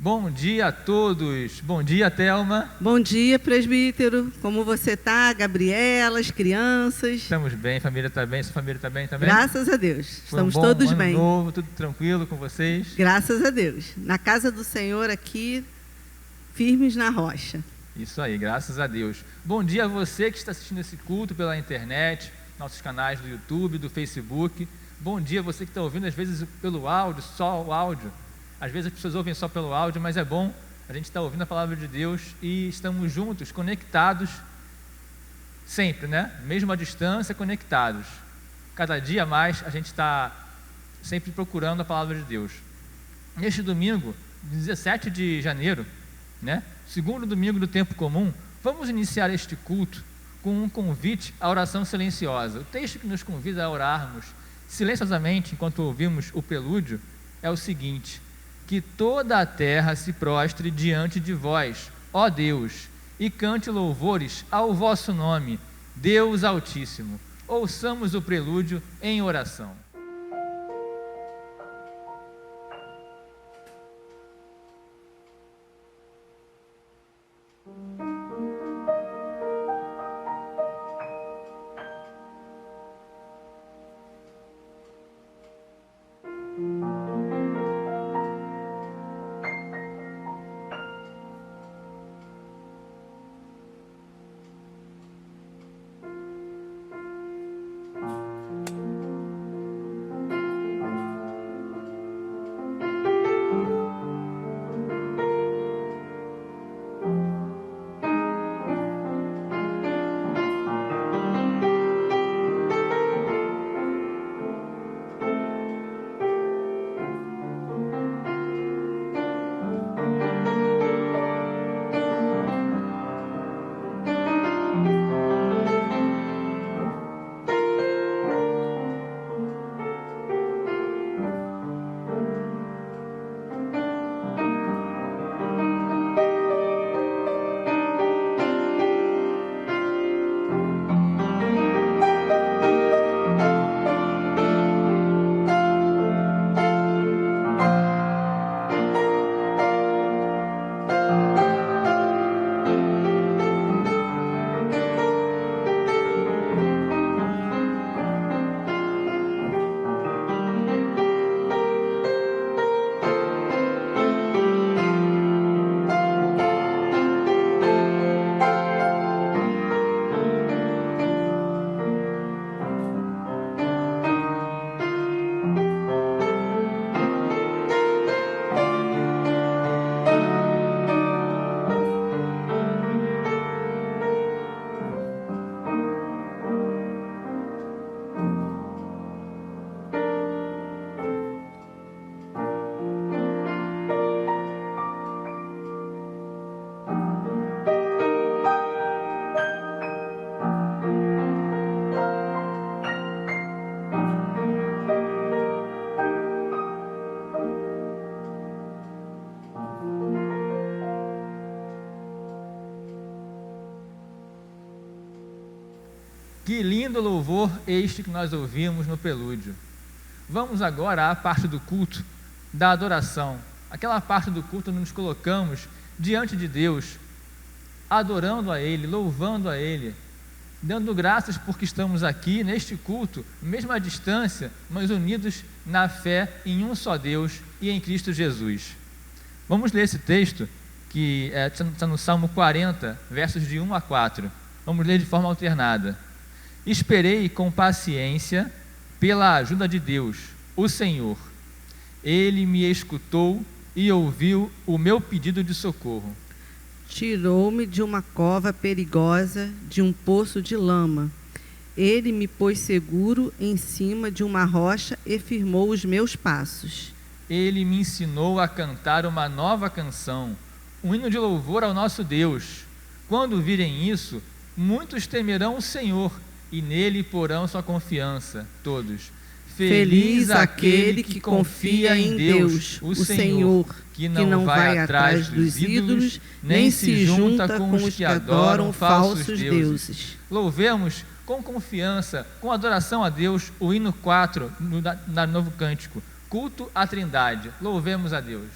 Bom dia a todos. Bom dia, Thelma. Bom dia, presbítero. Como você está, Gabriela, as crianças? Estamos bem, a família está bem. Sua família está bem também? Graças a Deus. Estamos Foi um bom todos ano bem. novo, tudo tranquilo com vocês? Graças a Deus. Na casa do Senhor aqui, firmes na rocha. Isso aí, graças a Deus. Bom dia a você que está assistindo esse culto pela internet, nossos canais do YouTube, do Facebook. Bom dia a você que está ouvindo, às vezes pelo áudio, só o áudio. Às vezes as pessoas ouvem só pelo áudio, mas é bom a gente estar ouvindo a palavra de Deus e estamos juntos, conectados, sempre, né? Mesmo à distância, conectados. Cada dia mais a gente está sempre procurando a palavra de Deus. Neste domingo, 17 de janeiro, né? Segundo domingo do tempo comum, vamos iniciar este culto com um convite à oração silenciosa. O texto que nos convida a orarmos silenciosamente enquanto ouvimos o prelúdio é o seguinte: que toda a terra se prostre diante de vós, ó Deus, e cante louvores ao vosso nome, Deus Altíssimo. Ouçamos o prelúdio em oração. Que lindo louvor este que nós ouvimos no prelúdio. Vamos agora à parte do culto da adoração. Aquela parte do culto onde nos colocamos diante de Deus, adorando a Ele, louvando a Ele, dando graças porque estamos aqui neste culto, mesmo à distância, mas unidos na fé em um só Deus e em Cristo Jesus. Vamos ler esse texto que está no Salmo 40, versos de 1 a 4. Vamos ler de forma alternada. Esperei com paciência pela ajuda de Deus, o Senhor. Ele me escutou e ouviu o meu pedido de socorro. Tirou-me de uma cova perigosa, de um poço de lama. Ele me pôs seguro em cima de uma rocha e firmou os meus passos. Ele me ensinou a cantar uma nova canção, um hino de louvor ao nosso Deus. Quando virem isso, muitos temerão o Senhor e nele porão sua confiança, todos. Feliz aquele que confia em Deus, o Senhor, que não vai atrás dos ídolos, nem se junta com os que adoram falsos deuses. Louvemos com confiança, com adoração a Deus, o hino 4 no Novo Cântico, culto à Trindade. Louvemos a Deus.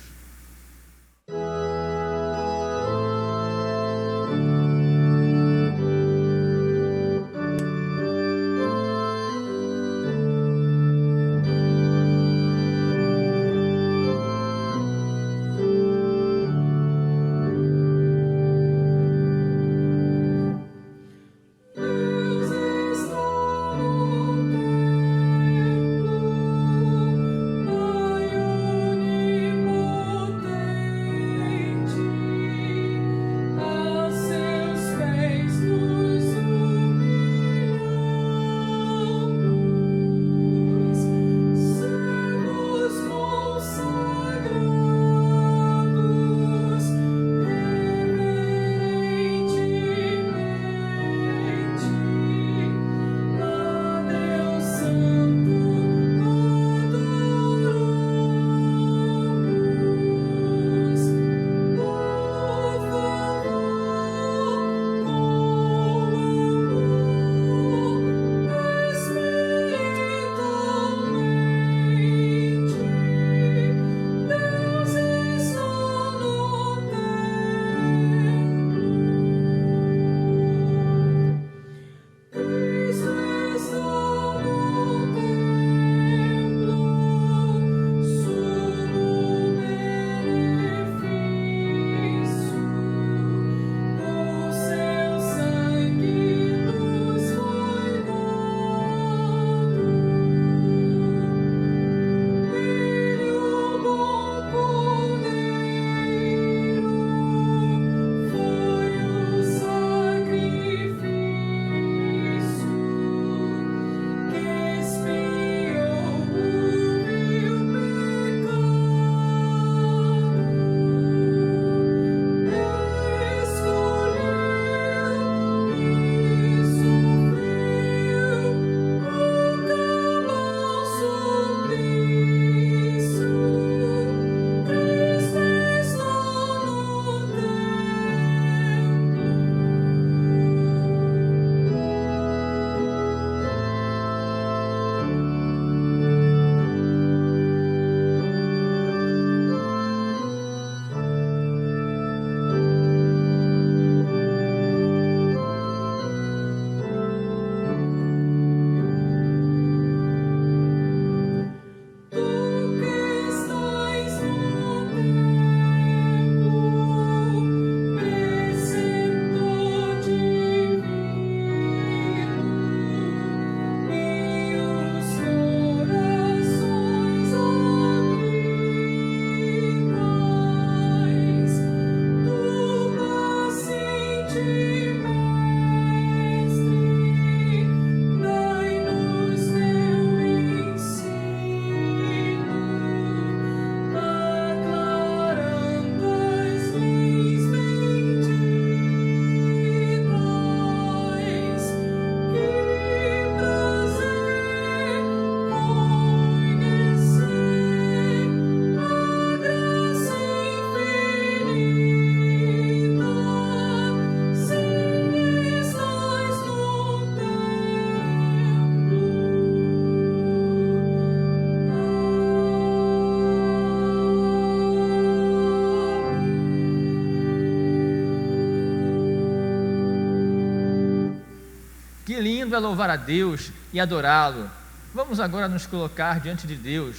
Que lindo é louvar a Deus e adorá-lo. Vamos agora nos colocar diante de Deus,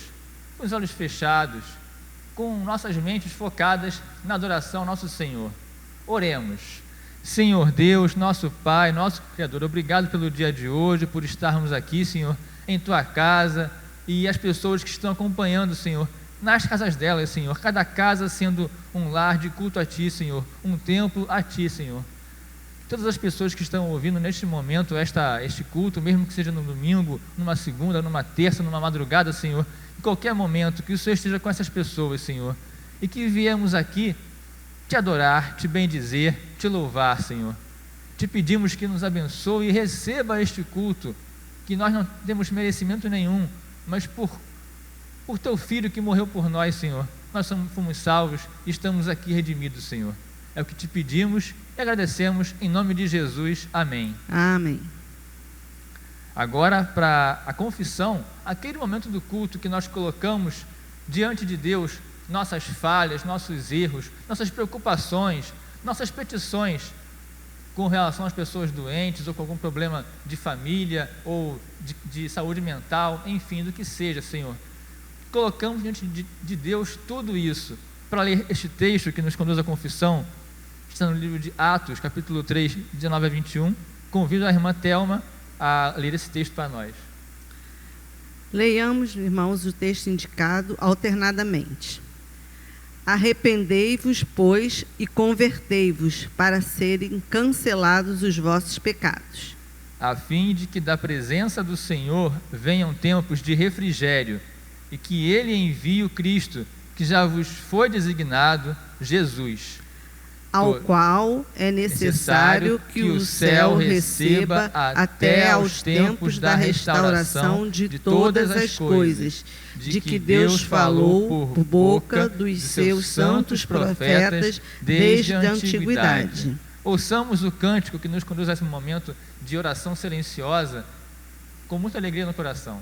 com os olhos fechados, com nossas mentes focadas na adoração ao nosso Senhor. Oremos. Senhor Deus, nosso Pai, nosso Criador, obrigado pelo dia de hoje, por estarmos aqui, Senhor, em Tua casa, e as pessoas que estão acompanhando, Senhor, nas casas delas, Senhor, cada casa sendo um lar de culto a Ti, Senhor, um templo a Ti, Senhor. Todas as pessoas que estão ouvindo neste momento este culto, mesmo que seja no domingo, numa segunda, numa terça, numa madrugada, Senhor, em qualquer momento, que o Senhor esteja com essas pessoas, Senhor, e que viemos aqui Te adorar, Te bendizer, Te louvar, Senhor. Te pedimos que nos abençoe e receba este culto, que nós não temos merecimento nenhum, mas por Teu Filho que morreu por nós, Senhor, nós fomos salvos e estamos aqui redimidos, Senhor. É o que Te pedimos e agradecemos em nome de Jesus. Amém. Amém. Agora, para a confissão, aquele momento do culto que nós colocamos diante de Deus nossas falhas, nossos erros, nossas preocupações, nossas petições com relação às pessoas doentes ou com algum problema de família ou de saúde mental, enfim, do que seja, Senhor. Colocamos diante de Deus tudo isso para ler este texto que nos conduz à confissão. Está no livro de Atos, capítulo 3, 19 a 21. Convido a irmã Thelma a ler esse texto para nós. Leiamos, irmãos, o texto indicado alternadamente. Arrependei-vos, pois, e convertei-vos, para serem cancelados os vossos pecados, a fim de que da presença do Senhor venham tempos de refrigério, e que Ele envie o Cristo, que já vos foi designado, Jesus, ao qual é necessário que o céu receba até aos tempos da restauração de todas as coisas, de que Deus falou por boca dos seus santos profetas desde a antiguidade. Ouçamos o cântico que nos conduz a esse momento de oração silenciosa, com muita alegria no coração.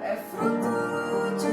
É fruto de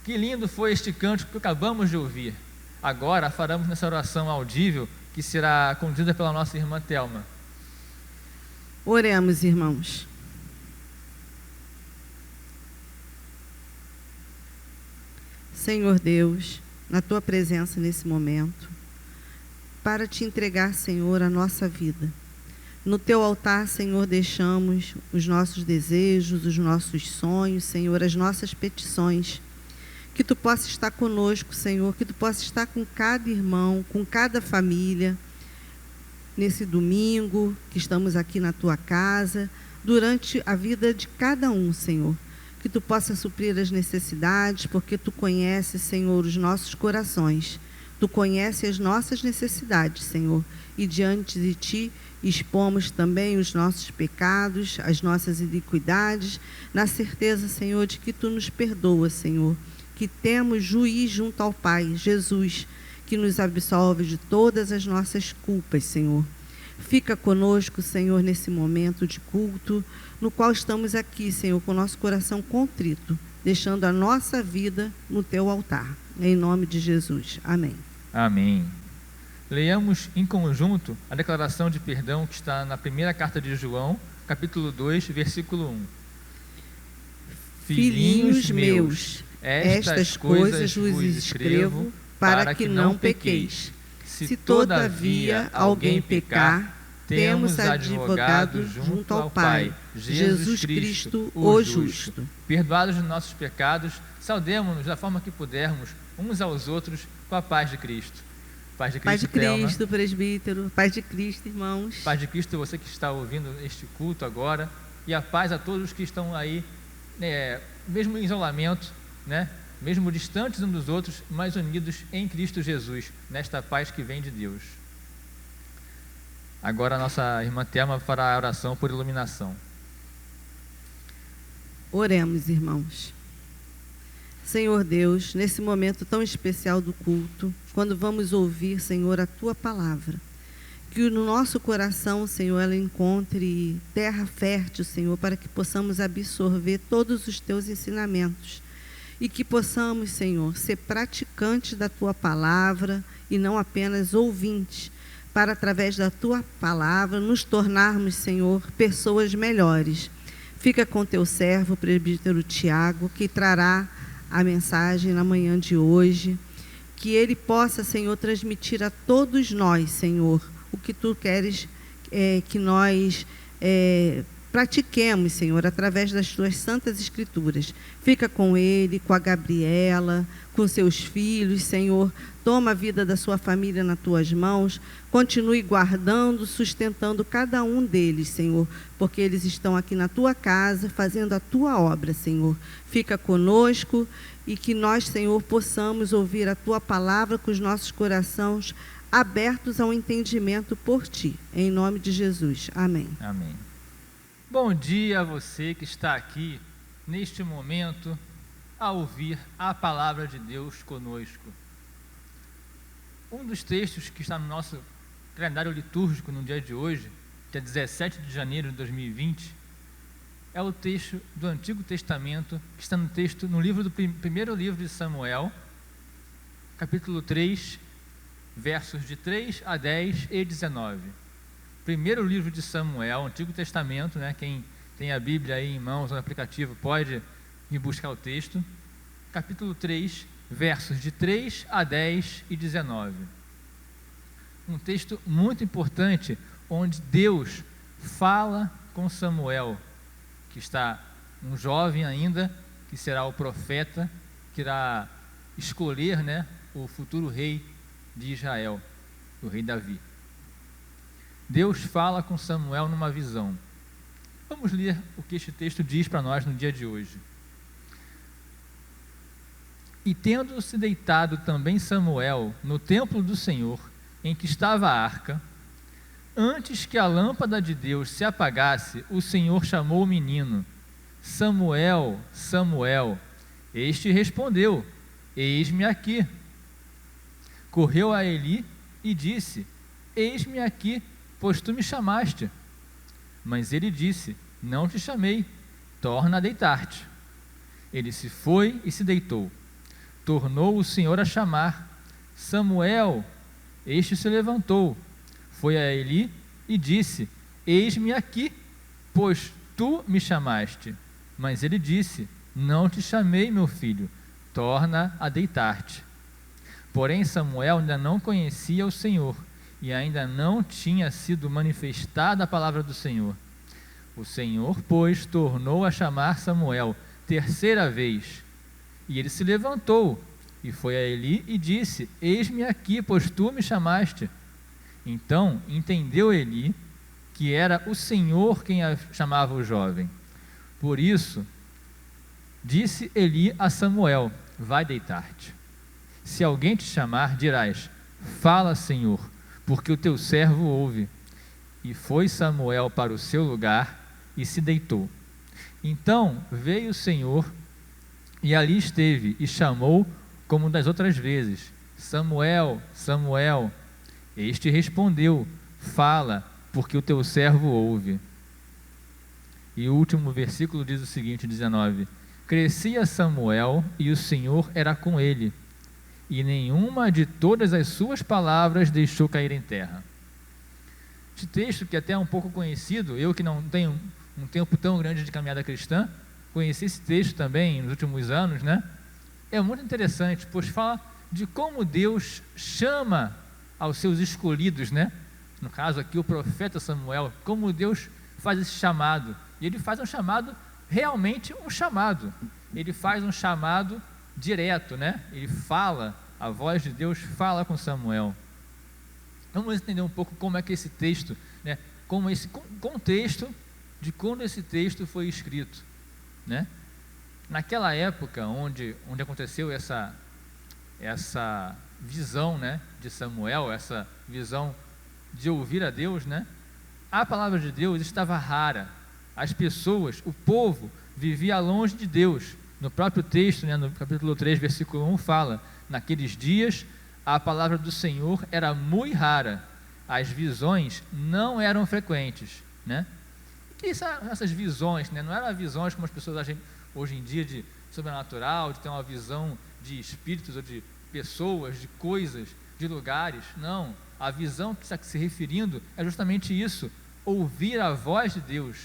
Que lindo foi este cântico que acabamos de ouvir. Agora faremos nessa oração audível que será conduzida pela nossa irmã Thelma. Oremos, irmãos. Senhor Deus, na Tua presença nesse momento, para Te entregar, Senhor, a nossa vida. No Teu altar, Senhor, deixamos os nossos desejos, os nossos sonhos, Senhor, as nossas petições. Que Tu possa estar conosco, Senhor, que Tu possa estar com cada irmão, com cada família, nesse domingo que estamos aqui na Tua casa, durante a vida de cada um, Senhor. Que Tu possa suprir as necessidades, porque Tu conheces, Senhor, os nossos corações. Tu conheces as nossas necessidades, Senhor, e diante de Ti expomos também os nossos pecados, as nossas iniquidades, na certeza, Senhor, de que Tu nos perdoas, Senhor, que temos juiz junto ao Pai, Jesus, que nos absolve de todas as nossas culpas, Senhor. Fica conosco, Senhor, nesse momento de culto, no qual estamos aqui, Senhor, com o nosso coração contrito, deixando a nossa vida no Teu altar. Em nome de Jesus. Amém. Amém. Leiamos em conjunto a declaração de perdão que está na primeira carta de João, capítulo 2, versículo 1. Filhinhos meus, estas coisas vos escrevo para que não pequeis. Se todavia alguém pecar, temos advogado junto ao Pai, Jesus Cristo, o justo. Perdoados os nossos pecados, saudemo-nos da forma que pudermos, uns aos outros, com a paz de Cristo. Paz de Cristo, Paz de Cristo, presbítero. Paz de Cristo, irmãos. Paz de Cristo, você que está ouvindo este culto agora. E a paz a todos que estão aí, mesmo em isolamento, né? Mesmo distantes uns dos outros, mas unidos em Cristo Jesus, nesta paz que vem de Deus. Agora a nossa irmã Thelma fará a oração por iluminação. Oremos, irmãos. Senhor Deus, nesse momento tão especial do culto, quando vamos ouvir, Senhor, a Tua palavra, que no nosso coração, Senhor, ela encontre terra fértil, Senhor, para que possamos absorver todos os Teus ensinamentos e que possamos, Senhor, ser praticantes da Tua palavra e não apenas ouvintes, para, através da Tua palavra, nos tornarmos, Senhor, pessoas melhores. Fica com Teu servo, o presbítero Tiago, que trará a mensagem na manhã de hoje, que ele possa, Senhor, transmitir a todos nós, Senhor, o que Tu queres que nós pratiquemos, Senhor, através das Tuas santas escrituras. Fica com ele, com a Gabriela, com seus filhos, Senhor. Toma a vida da sua família nas Tuas mãos. Continue guardando, sustentando cada um deles, Senhor, porque eles estão aqui na Tua casa, fazendo a Tua obra, Senhor. Fica conosco e que nós, Senhor, possamos ouvir a Tua palavra com os nossos corações abertos ao entendimento por Ti. Em nome de Jesus. Amém. Amém. Bom dia a você que está aqui, neste momento, a ouvir a palavra de Deus conosco. Um dos textos que está no nosso calendário litúrgico no dia de hoje, que é 17 de janeiro de 2020, é o texto do Antigo Testamento, que está no livro do primeiro livro de Samuel, capítulo 3, versos de 3 a 10 e 19. Primeiro livro de Samuel, Antigo Testamento, né? Quem tem a Bíblia aí em mãos no aplicativo pode ir buscar o texto. Capítulo 3, versos de 3 a 10 e 19. Um texto muito importante, onde Deus fala com Samuel, que está um jovem ainda, que será o profeta, que irá escolher, né, o futuro rei de Israel, o rei Davi. Deus fala com Samuel numa visão. Vamos ler o que este texto diz para nós no dia de hoje. E tendo-se deitado também Samuel no templo do Senhor, em que estava a arca, antes que a lâmpada de Deus se apagasse, o Senhor chamou o menino: Samuel, Samuel. Este respondeu: Eis-me aqui. Correu a Eli e disse: Eis-me aqui, pois tu me chamaste. Mas ele disse: Não te chamei, torna a deitar-te. Ele se foi e se deitou. tornou o Senhor a chamar: Samuel. Este se levantou, foi a Eli e disse: Eis-me aqui, pois tu me chamaste. Mas ele disse: Não te chamei, meu filho, torna a deitar-te. Porém Samuel ainda não conhecia o Senhor, e ainda não tinha sido manifestada a palavra do Senhor. O Senhor, pois, tornou a chamar Samuel terceira vez. E ele se levantou, e foi a Eli e disse: Eis-me aqui, pois tu me chamaste. Então entendeu Eli que era o Senhor quem a chamava o jovem. Por isso, disse Eli a Samuel: Vai deitar-te. Se alguém te chamar, dirás: Fala, Senhor, porque o teu servo ouve. E foi Samuel para o seu lugar e se deitou. Então veio o Senhor e ali esteve e chamou como das outras vezes: Samuel, Samuel. Este respondeu: Fala, porque o teu servo ouve. E o último versículo diz o seguinte, 19: Crescia Samuel e o Senhor era com ele, e nenhuma de todas as suas palavras deixou cair em terra. Este texto, que até é um pouco conhecido, eu que não tenho um tempo tão grande de caminhada cristã, conheci esse texto também nos últimos anos, né? É muito interessante, pois fala de como Deus chama aos seus escolhidos, né? No caso aqui o profeta Samuel, como Deus faz esse chamado. E ele faz um chamado, realmente um chamado. Ele faz um chamado direto, né? Ele fala, a voz de Deus fala com Samuel. Vamos entender um pouco como é que esse texto, né? Como esse contexto de quando esse texto foi escrito, né? Naquela época onde aconteceu essa visão, né, de Samuel, essa visão de ouvir a Deus, né, a palavra de Deus estava rara. As pessoas, o povo, vivia longe de Deus. No próprio texto, né, no capítulo 3, versículo 1, fala: Naqueles dias a palavra do Senhor era muito rara, as visões não eram frequentes, né? E que são essas visões, né? Não eram visões como as pessoas agem hoje em dia, de sobrenatural, de ter uma visão de espíritos ou de pessoas, de coisas, de lugares. Não, a visão que está se referindo é justamente isso: ouvir a voz de Deus.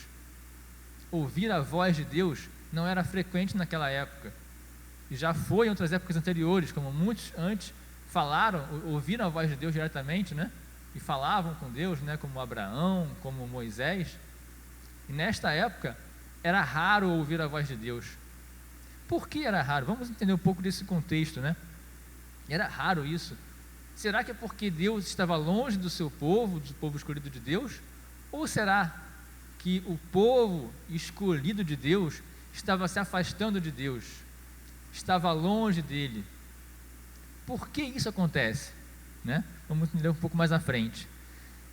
Ouvir a voz de Deus não era frequente naquela época, e já foi em outras épocas anteriores, como muitos antes falaram, ouviram a voz de Deus diretamente, né? E falavam com Deus, né? Como Abraão, como Moisés. E nesta época era raro ouvir a voz de Deus. Por que era raro? Vamos entender um pouco desse contexto, né? Era raro isso. Será que é porque Deus estava longe do seu povo, do povo escolhido de Deus? Ou será que o povo escolhido de Deus estava se afastando de Deus, estava longe dele? Por que isso acontece, né? Vamos entender um pouco mais à frente.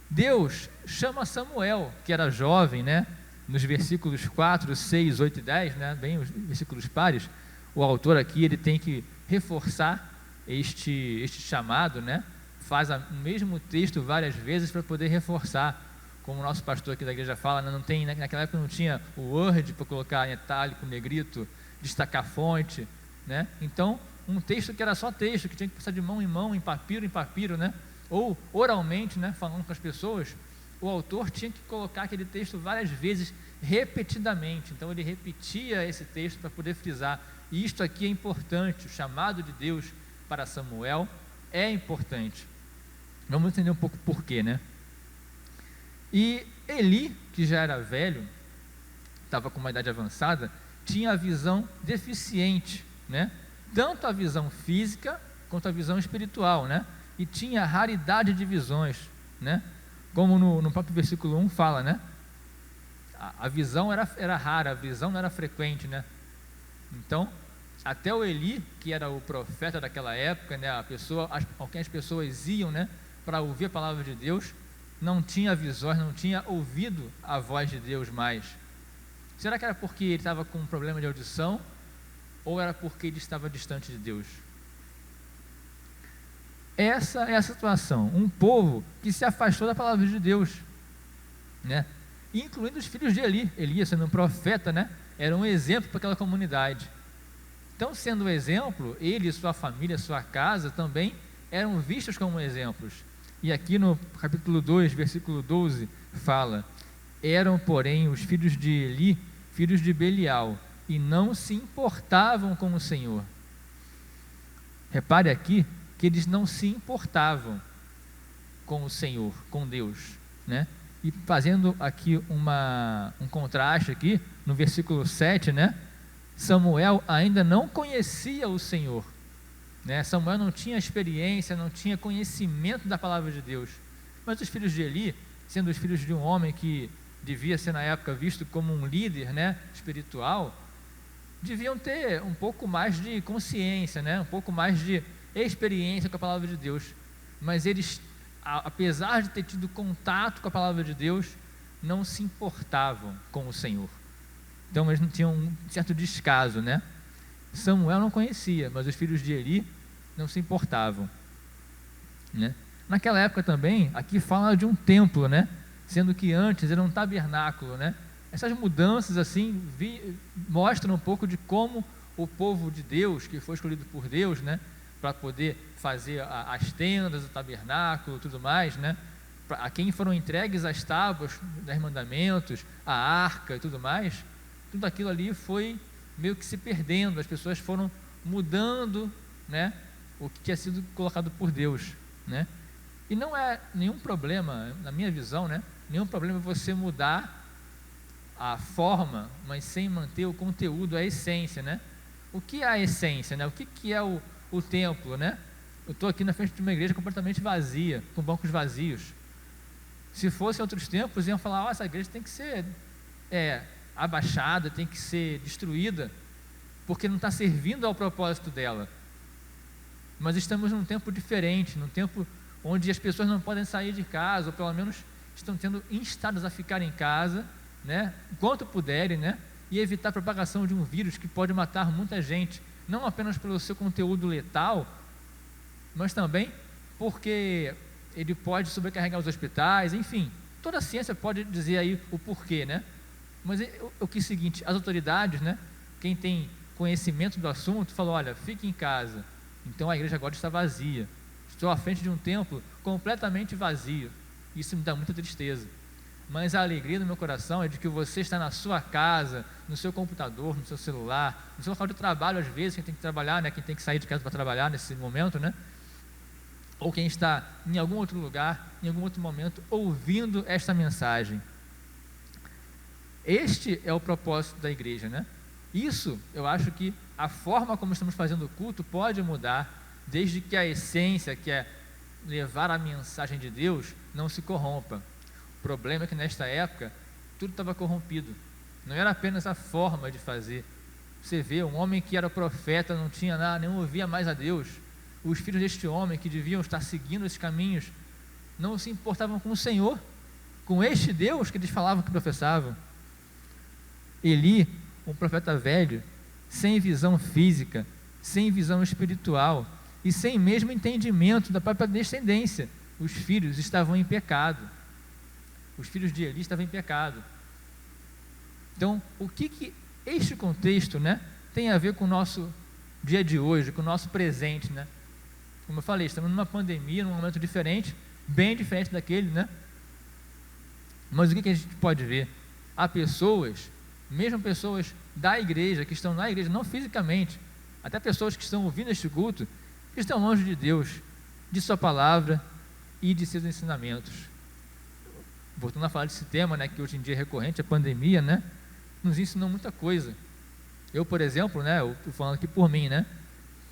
Deus chama Samuel, que era jovem, né? Nos versículos 4, 6, 8 e 10, né? Bem os versículos pares, o autor aqui ele tem que reforçar este chamado, né? Faz o mesmo texto várias vezes para poder reforçar. Como o nosso pastor aqui da igreja fala, não tem, naquela época não tinha o Word para colocar em itálico, negrito, destacar fonte, né? Então, um texto que era só texto, que tinha que passar de mão em papiro, né? Ou oralmente, né? Falando com as pessoas, o autor tinha que colocar aquele texto várias vezes, repetidamente. Então ele repetia esse texto para poder frisar: e isto aqui é importante, o chamado de Deus para Samuel é importante. Vamos entender um pouco por quê, né? E Eli, que já era velho, estava com uma idade avançada, tinha a visão deficiente, né? Tanto a visão física quanto a visão espiritual, né? E tinha raridade de visões, né? Como no próprio versículo 1 fala, né? A visão era rara, a visão não era frequente, né? Então, até o Eli, que era o profeta daquela época, né? A quem as pessoas iam, né? Para ouvir a palavra de Deus, não tinha visões, não tinha ouvido a voz de Deus mais. Será que era porque ele estava com um problema de audição, ou era porque ele estava distante de Deus? Essa é a situação, um povo que se afastou da palavra de Deus, né? Incluindo os filhos de Eli. Elias, sendo um profeta, né? Era um exemplo para aquela comunidade. Então, sendo exemplo, ele, sua família, sua casa também eram vistos como exemplos. E aqui no capítulo 2, versículo 12, fala: eram, porém, os filhos de Eli, filhos de Belial, e não se importavam com o Senhor. Repare aqui que eles não se importavam com o Senhor, com Deus, né? E fazendo aqui um contraste aqui, no versículo 7, né? Samuel ainda não conhecia o Senhor, né? Samuel não tinha experiência, não tinha conhecimento da palavra de Deus. Mas os filhos de Eli, sendo os filhos de um homem que devia ser na época visto como um líder, né, espiritual, deviam ter um pouco mais de consciência, né, um pouco mais de experiência com a palavra de Deus. Mas eles, apesar de ter tido contato com a palavra de Deus, não se importavam com o Senhor. Então eles não tinham um certo descaso, né? Samuel não conhecia, mas os filhos de Eli não se importavam, né? Naquela época também, aqui fala de um templo, né? Sendo que antes era um tabernáculo, né? Essas mudanças assim mostram um pouco de como o povo de Deus, que foi escolhido por Deus, né, para poder fazer as tendas, o tabernáculo, tudo mais, né? A quem foram entregues as tábuas, 10 mandamentos, a arca e tudo mais, tudo aquilo ali foi meio que se perdendo, as pessoas foram mudando, né, o que tinha sido colocado por Deus, né? E não é nenhum problema, na minha visão, né, nenhum problema você mudar a forma, mas sem manter o conteúdo, a essência, né? O que é a essência, né? O que é o templo, né? Eu estou aqui na frente de uma igreja completamente vazia, com bancos vazios. Se fosse outros tempos, iam falar: essa igreja tem que ser abaixada, tem que ser destruída, porque não está servindo ao propósito dela. Mas estamos num tempo diferente, num tempo onde as pessoas não podem sair de casa, ou pelo menos estão sendo instadas a ficar em casa, né, enquanto puderem, né, e evitar a propagação de um vírus que pode matar muita gente, não apenas pelo seu conteúdo letal, mas também porque ele pode sobrecarregar os hospitais, enfim, toda a ciência pode dizer aí o porquê, né? Mas o que é o seguinte, as autoridades, né, quem tem conhecimento do assunto, falou: olha, fique em casa. Então a igreja agora está vazia. Estou à frente de um templo completamente vazio. Isso me dá muita tristeza. Mas a alegria do meu coração é de que você está na sua casa, no seu computador, no seu celular, no seu local de trabalho, às vezes, quem tem que trabalhar, né, quem tem que sair de casa para trabalhar nesse momento, né? Ou quem está em algum outro lugar, em algum outro momento, ouvindo esta mensagem. Este é o propósito da igreja, né? Isso, eu acho que a forma como estamos fazendo o culto pode mudar, desde que a essência, que é levar a mensagem de Deus, não se corrompa. O problema é que nesta época, tudo estava corrompido. Não era apenas a forma de fazer. Você vê, um homem que era profeta, não tinha nada, nem ouvia mais a Deus. Os filhos deste homem, que deviam estar seguindo esses caminhos, não se importavam com o Senhor, com este Deus que eles falavam, que professavam. Eli, um profeta velho, sem visão física, sem visão espiritual e sem mesmo entendimento da própria descendência. Os filhos estavam em pecado. Os filhos de Eli estavam em pecado. Então, o que este contexto, né, tem a ver com o nosso dia de hoje, com o nosso presente, né? Como eu falei, estamos numa pandemia, num momento diferente, bem diferente daquele, né? Mas o que a gente pode ver? Há pessoas, mesmo pessoas da igreja, que estão na igreja, não fisicamente, até pessoas que estão ouvindo este culto, que estão longe de Deus, de sua palavra e de seus ensinamentos. Voltando a falar desse tema, né, que hoje em dia é recorrente, a pandemia, né, nos ensinou muita coisa. Eu, por exemplo, né, eu estou falando aqui por mim, né,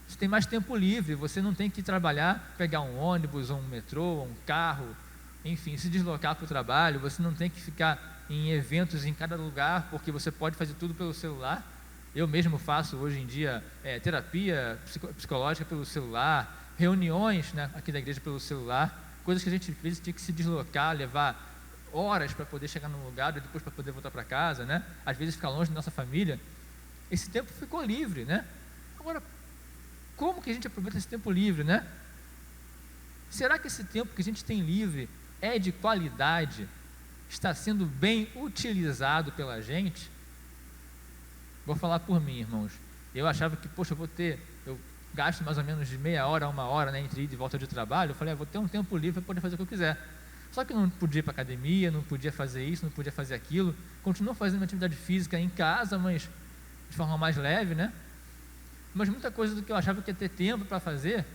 você tem mais tempo livre, você não tem que trabalhar, pegar um ônibus, ou um metrô, ou um carro, enfim, se deslocar para o trabalho, você não tem que ficar em eventos em cada lugar, porque você pode fazer tudo pelo celular. Eu mesmo faço hoje em dia terapia psicológica pelo celular, reuniões, né, aqui da igreja pelo celular, coisas que a gente às vezes tinha que se deslocar, levar horas para poder chegar num lugar e depois para poder voltar para casa, né? Às vezes ficar longe da nossa família. Esse tempo ficou livre, né? Agora, como que a gente aproveita esse tempo livre, né? Será que esse tempo que a gente tem livre é de qualidade? Está sendo bem utilizado pela gente? Vou falar por mim, irmãos. Eu achava que, poxa, eu gasto mais ou menos de meia hora a 1 hora, né, entre ida e volta de trabalho. Eu falei, vou ter um tempo livre para poder fazer o que eu quiser. Só que eu não podia ir para academia, não podia fazer isso, não podia fazer aquilo. Continuo fazendo atividade física em casa, mas de forma mais leve, né? Mas muita coisa do que eu achava que ia ter tempo para fazer,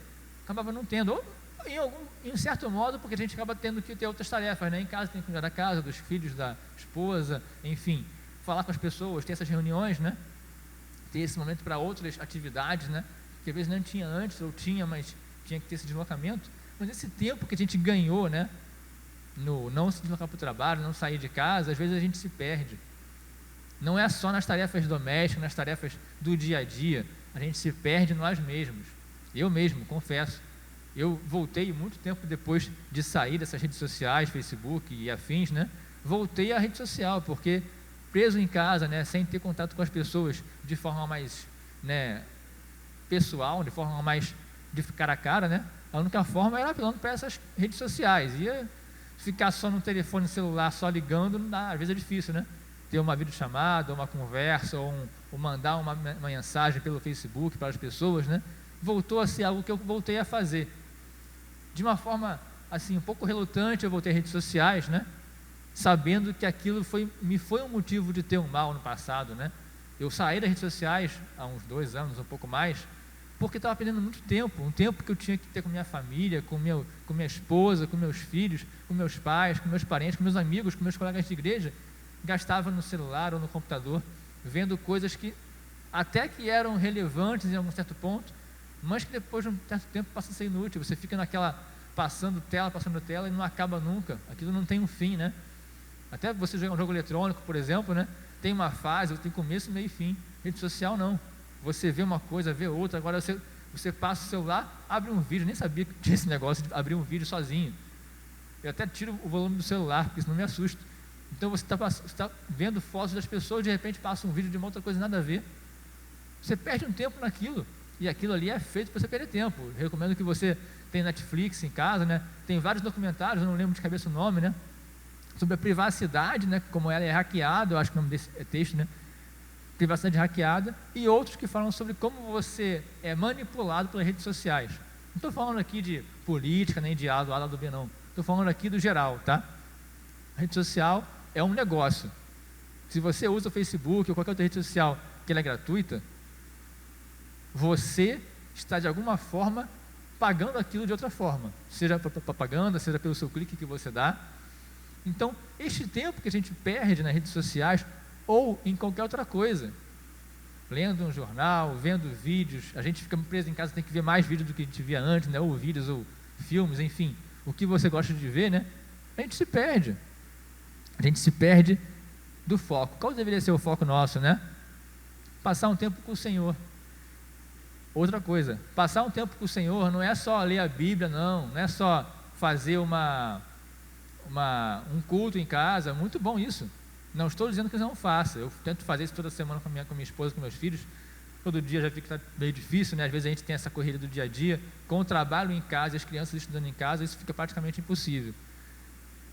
acabava não tendo. Ou em um certo modo, porque a gente acaba tendo que ter outras tarefas, né? Em casa tem que cuidar da casa, dos filhos, da esposa, enfim, falar com as pessoas, ter essas reuniões, né? Ter esse momento para outras atividades, né? Que às vezes não tinha antes, ou tinha, mas tinha que ter esse deslocamento. Mas esse tempo que a gente ganhou, né? No não se deslocar para o trabalho, não sair de casa, às vezes a gente se perde. Não é só nas tarefas domésticas, nas tarefas do dia a dia, a gente se perde nós mesmos. Eu mesmo, confesso, eu voltei muito tempo depois de sair dessas redes sociais, Facebook e afins, né? Voltei à rede social, porque preso em casa, né, sem ter contato com as pessoas de forma mais, né, pessoal, de forma mais de cara a cara, né? A única forma era apelando para essas redes sociais. Ia ficar só no telefone celular, só ligando, não dá, às vezes é difícil, né? Ter uma videochamada, uma conversa, ou mandar uma mensagem pelo Facebook para as pessoas, né? Voltou a ser algo que eu voltei a fazer. De uma forma, assim, um pouco relutante, eu voltei às redes sociais, né? Sabendo que aquilo me foi um motivo de ter um mal no passado, né? Eu saí das redes sociais há uns 2 anos, um pouco mais, porque estava perdendo muito tempo, um tempo que eu tinha que ter com minha família, com minha esposa, com meus filhos, com meus pais, com meus parentes, com meus amigos, com meus colegas de igreja, gastava no celular ou no computador, vendo coisas que até que eram relevantes em algum certo ponto, mas que depois de um certo tempo passa a ser inútil. Você fica naquela passando tela e não acaba nunca. Aquilo não tem um fim, né? Até você jogar um jogo eletrônico, por exemplo, né? Tem uma fase, tem começo, meio e fim. Rede social não. Você vê uma coisa, vê outra, agora você passa o celular, abre um vídeo, nem sabia que tinha esse negócio de abrir um vídeo sozinho. Eu até tiro o volume do celular, porque senão me assusta. Então você está vendo fotos das pessoas, de repente passa um vídeo de uma outra coisa nada a ver. Você perde um tempo naquilo, e aquilo ali é feito para você perder tempo. Eu recomendo que você tenha Netflix em casa, né? Tem vários documentários, eu não lembro de cabeça o nome, né? Sobre a privacidade, né? Como ela é hackeada, eu acho que o nome desse é texto, né? Privacidade hackeada, e outros que falam sobre como você é manipulado pelas redes sociais. Não estou falando aqui de política, nem de A do A, lá do B, não. Estou falando aqui do geral, tá? A rede social é um negócio. Se você usa o Facebook ou qualquer outra rede social que ela é gratuita, você está de alguma forma pagando aquilo de outra forma, seja para propaganda, seja pelo seu clique que você dá. Então, este tempo que a gente perde nas redes sociais ou em qualquer outra coisa, lendo um jornal, vendo vídeos, a gente fica preso em casa, tem que ver mais vídeos do que a gente via antes, né? Ou vídeos, ou filmes, enfim, o que você gosta de ver, né? A gente se perde. A gente se perde do foco. Qual deveria ser o foco nosso, né? Passar um tempo com o Senhor. Outra coisa, passar um tempo com o Senhor não é só ler a Bíblia, não é só fazer um culto em casa, muito bom isso. Não estou dizendo que não faça, eu tento fazer isso toda semana com minha esposa, com meus filhos. Todo dia já fica meio difícil, né? Às vezes a gente tem essa corrida do dia a dia, com o trabalho em casa, as crianças estudando em casa, isso fica praticamente impossível.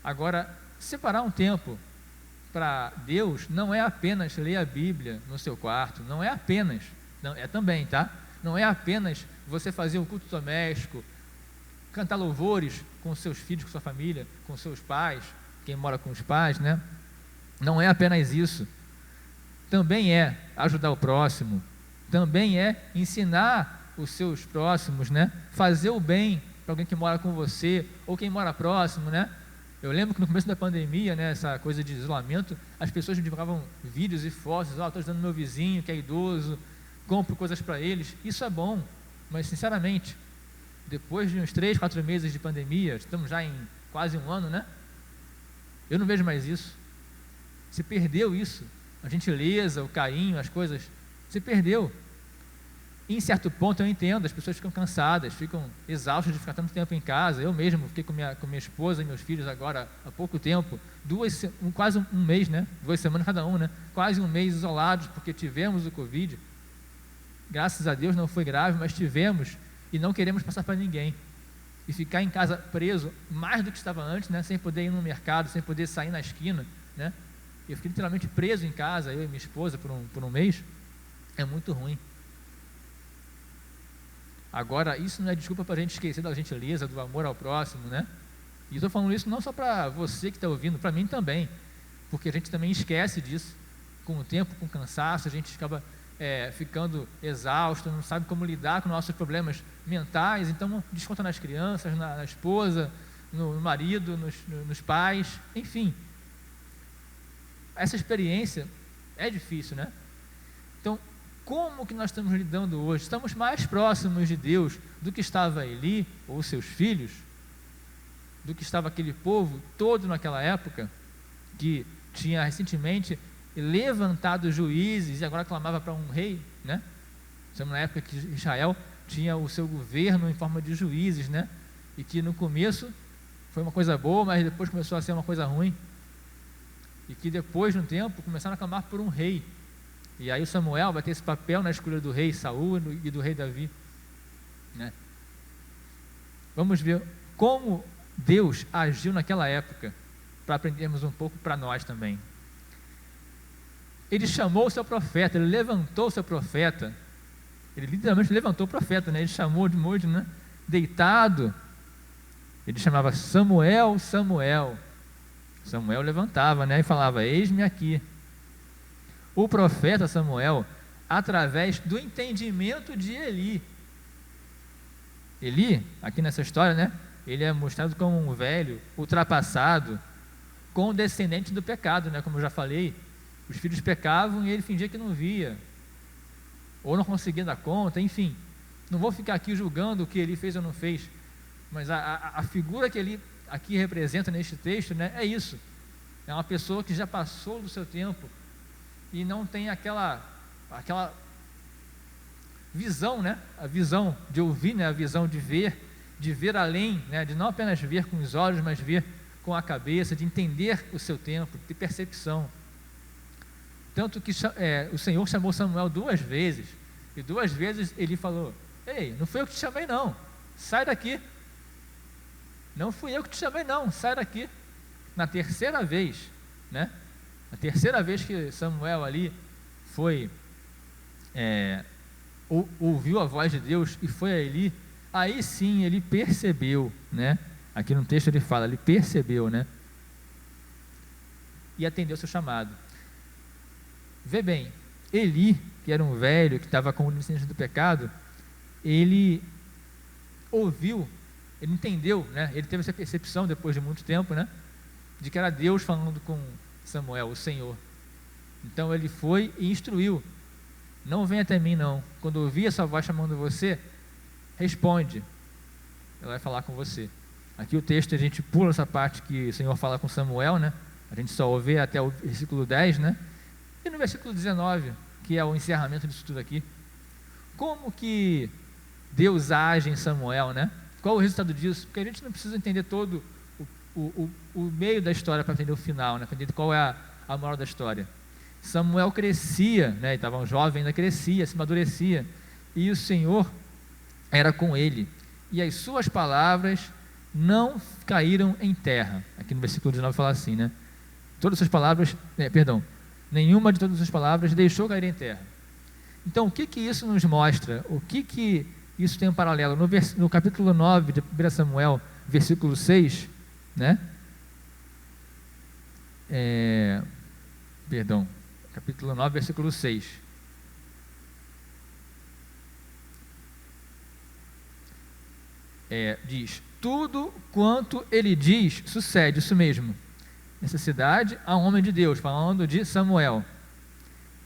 Agora, separar um tempo para Deus não é apenas ler a Bíblia no seu quarto, não é apenas, não, é também, tá? Não é apenas você fazer um culto doméstico, cantar louvores com seus filhos, com sua família, com seus pais, quem mora com os pais, né? Não é apenas isso. Também é ajudar o próximo, também é ensinar os seus próximos, né? Fazer o bem para alguém que mora com você ou quem mora próximo, né? Eu lembro que no começo da pandemia, né, essa coisa de isolamento, as pessoas divulgavam vídeos e fotos, estou ajudando meu vizinho que é idoso, compro coisas para eles. Isso é bom, mas sinceramente, depois de uns 3, 4 meses de pandemia, estamos já em quase 1 ano, né? Eu não vejo mais isso. Se perdeu isso, a gentileza, o carinho, as coisas, se perdeu. E em certo ponto eu entendo, as pessoas ficam cansadas, ficam exaustas de ficar tanto tempo em casa. Eu mesmo fiquei com minha esposa e meus filhos agora há pouco tempo, quase um mês, né? 2 semanas cada um, né? Quase um mês isolados porque tivemos o Covid. Graças a Deus não foi grave, mas tivemos e não queremos passar para ninguém. E ficar em casa preso mais do que estava antes, né? Sem poder ir no mercado, sem poder sair na esquina, né? Eu fiquei literalmente preso em casa, eu e minha esposa, por um mês. É muito ruim. Agora, isso não é desculpa para a gente esquecer da gentileza, do amor ao próximo, né? E estou falando isso não só para você que está ouvindo, para mim também, porque a gente também esquece disso, com o tempo, com o cansaço, a gente acaba ficando exausto, não sabe como lidar com nossos problemas mentais, então desconta nas crianças, na esposa, no marido, nos pais, enfim. Essa experiência é difícil, né? Então, como que nós estamos lidando hoje? Estamos mais próximos de Deus do que estava Eli ou seus filhos, do que estava aquele povo todo naquela época, que tinha recentemente levantado juízes e agora clamava para um rei, né? Estamos na época que Israel tinha o seu governo em forma de juízes, né? E que no começo foi uma coisa boa, mas depois começou a ser uma coisa ruim. E que depois de um tempo começaram a clamar por um rei. E aí o Samuel vai ter esse papel na escolha do rei Saul e do rei Davi, né? Vamos ver como Deus agiu naquela época, para aprendermos um pouco para nós também. Ele chamou o seu profeta, ele levantou o seu profeta, ele literalmente levantou o profeta, né? Ele chamou de monte, né? Deitado, ele chamava Samuel, Samuel. Samuel levantava, né? E falava: eis-me aqui. O profeta Samuel, através do entendimento de Eli. Eli, aqui nessa história, né? Ele é mostrado como um velho, ultrapassado, condescendente do pecado, né? Como eu já falei, os filhos pecavam e ele fingia que não via, ou não conseguia dar conta, enfim. Não vou ficar aqui julgando o que ele fez ou não fez, mas a figura que ele aqui representa neste texto, né, é isso. É uma pessoa que já passou do seu tempo e não tem aquela visão, né? A visão de ouvir, né? A visão de ver além, né? De não apenas ver com os olhos, mas ver com a cabeça, de entender o seu tempo, de ter percepção. Tanto que o Senhor chamou Samuel 2 vezes, e 2 vezes ele falou: ei, não fui eu que te chamei não, sai daqui. Não fui eu que te chamei não, sai daqui. Na terceira vez, né? A terceira vez que Samuel ali foi, ouviu a voz de Deus e foi a Eli, aí sim ele percebeu, né? Aqui no texto ele fala, ele percebeu, né? E atendeu o seu chamado. Vê bem, Eli, que era um velho, que estava com o licença do pecado, ele ouviu, ele entendeu, né? Ele teve essa percepção depois de muito tempo, né? De que era Deus falando com Samuel, o Senhor. Então ele foi e instruiu: não venha até mim não, quando ouvir essa voz chamando você, responde, ela vai falar com você. Aqui o texto, a gente pula essa parte que o Senhor fala com Samuel, né? A gente só ouve até o versículo 10, né? E no versículo 19, que é o encerramento disso tudo aqui, como que Deus age em Samuel, né? Qual o resultado disso? Porque a gente não precisa entender todo o meio da história para entender o final, né? Para entender qual é a moral da história. Samuel crescia, né? Ele estava um jovem, ainda crescia, se amadurecia, e o Senhor era com ele, e as suas palavras não caíram em terra. Aqui no versículo 19 fala assim, né? Todas as suas palavras, nenhuma de todas as suas palavras deixou cair em terra. Então, o que isso nos mostra? O que isso tem um paralelo? No capítulo 9 de 1 Samuel, versículo 6, né? Capítulo 9, versículo 6. Diz: tudo quanto ele diz sucede, isso mesmo. Nessa cidade há um homem de Deus, falando de Samuel,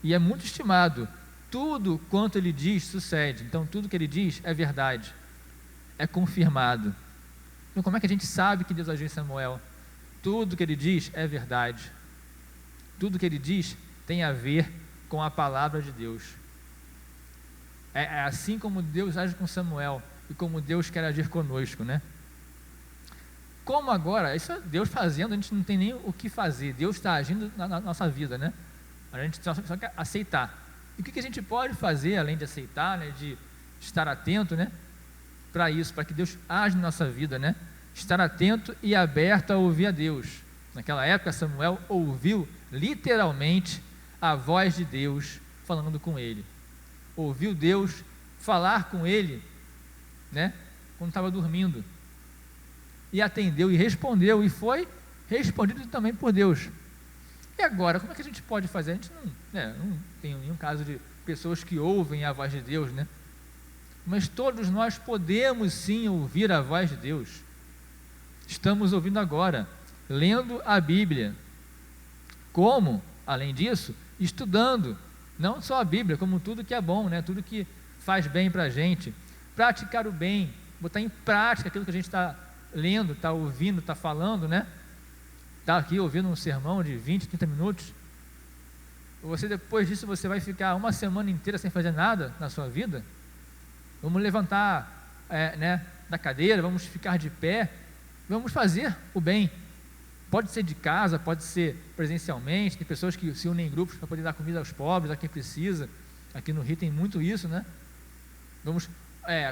e é muito estimado. Tudo quanto ele diz sucede. Então tudo que ele diz é verdade, é confirmado. Então como é que a gente sabe que Deus agiu em Samuel? Tudo que ele diz é verdade, tudo que ele diz tem a ver com a palavra de Deus. É assim como Deus age com Samuel e como Deus quer agir conosco, né? Como agora, isso é Deus fazendo, a gente não tem nem o que fazer, Deus está agindo na nossa vida, né? A gente só quer aceitar. E o que a gente pode fazer, além de aceitar, né, de estar atento, né, para isso, para que Deus age na nossa vida, né? Estar atento e aberto a ouvir a Deus. Naquela época, Samuel ouviu literalmente a voz de Deus falando com ele. Ouviu Deus falar com ele né? Quando estava dormindo. E atendeu e respondeu, e foi respondido também por Deus. E agora, como é que a gente pode fazer? A gente não tem nenhum caso de pessoas que ouvem a voz de Deus, né? Mas todos nós podemos sim ouvir a voz de Deus. Estamos ouvindo agora, lendo a Bíblia. Como, além disso, estudando, não só a Bíblia, como tudo que é bom, né? Tudo que faz bem para a gente. Praticar o bem, botar em prática aquilo que a gente está lendo, está ouvindo, está falando, né? Está aqui ouvindo um sermão de 20, 30 minutos. Você, depois disso, você vai ficar uma semana inteira sem fazer nada na sua vida? Vamos levantar da cadeira, vamos ficar de pé, vamos fazer o bem. Pode ser de casa, pode ser presencialmente. Tem pessoas que se unem em grupos para poder dar comida aos pobres, a quem precisa. Aqui no Rio tem muito isso, né? Vamos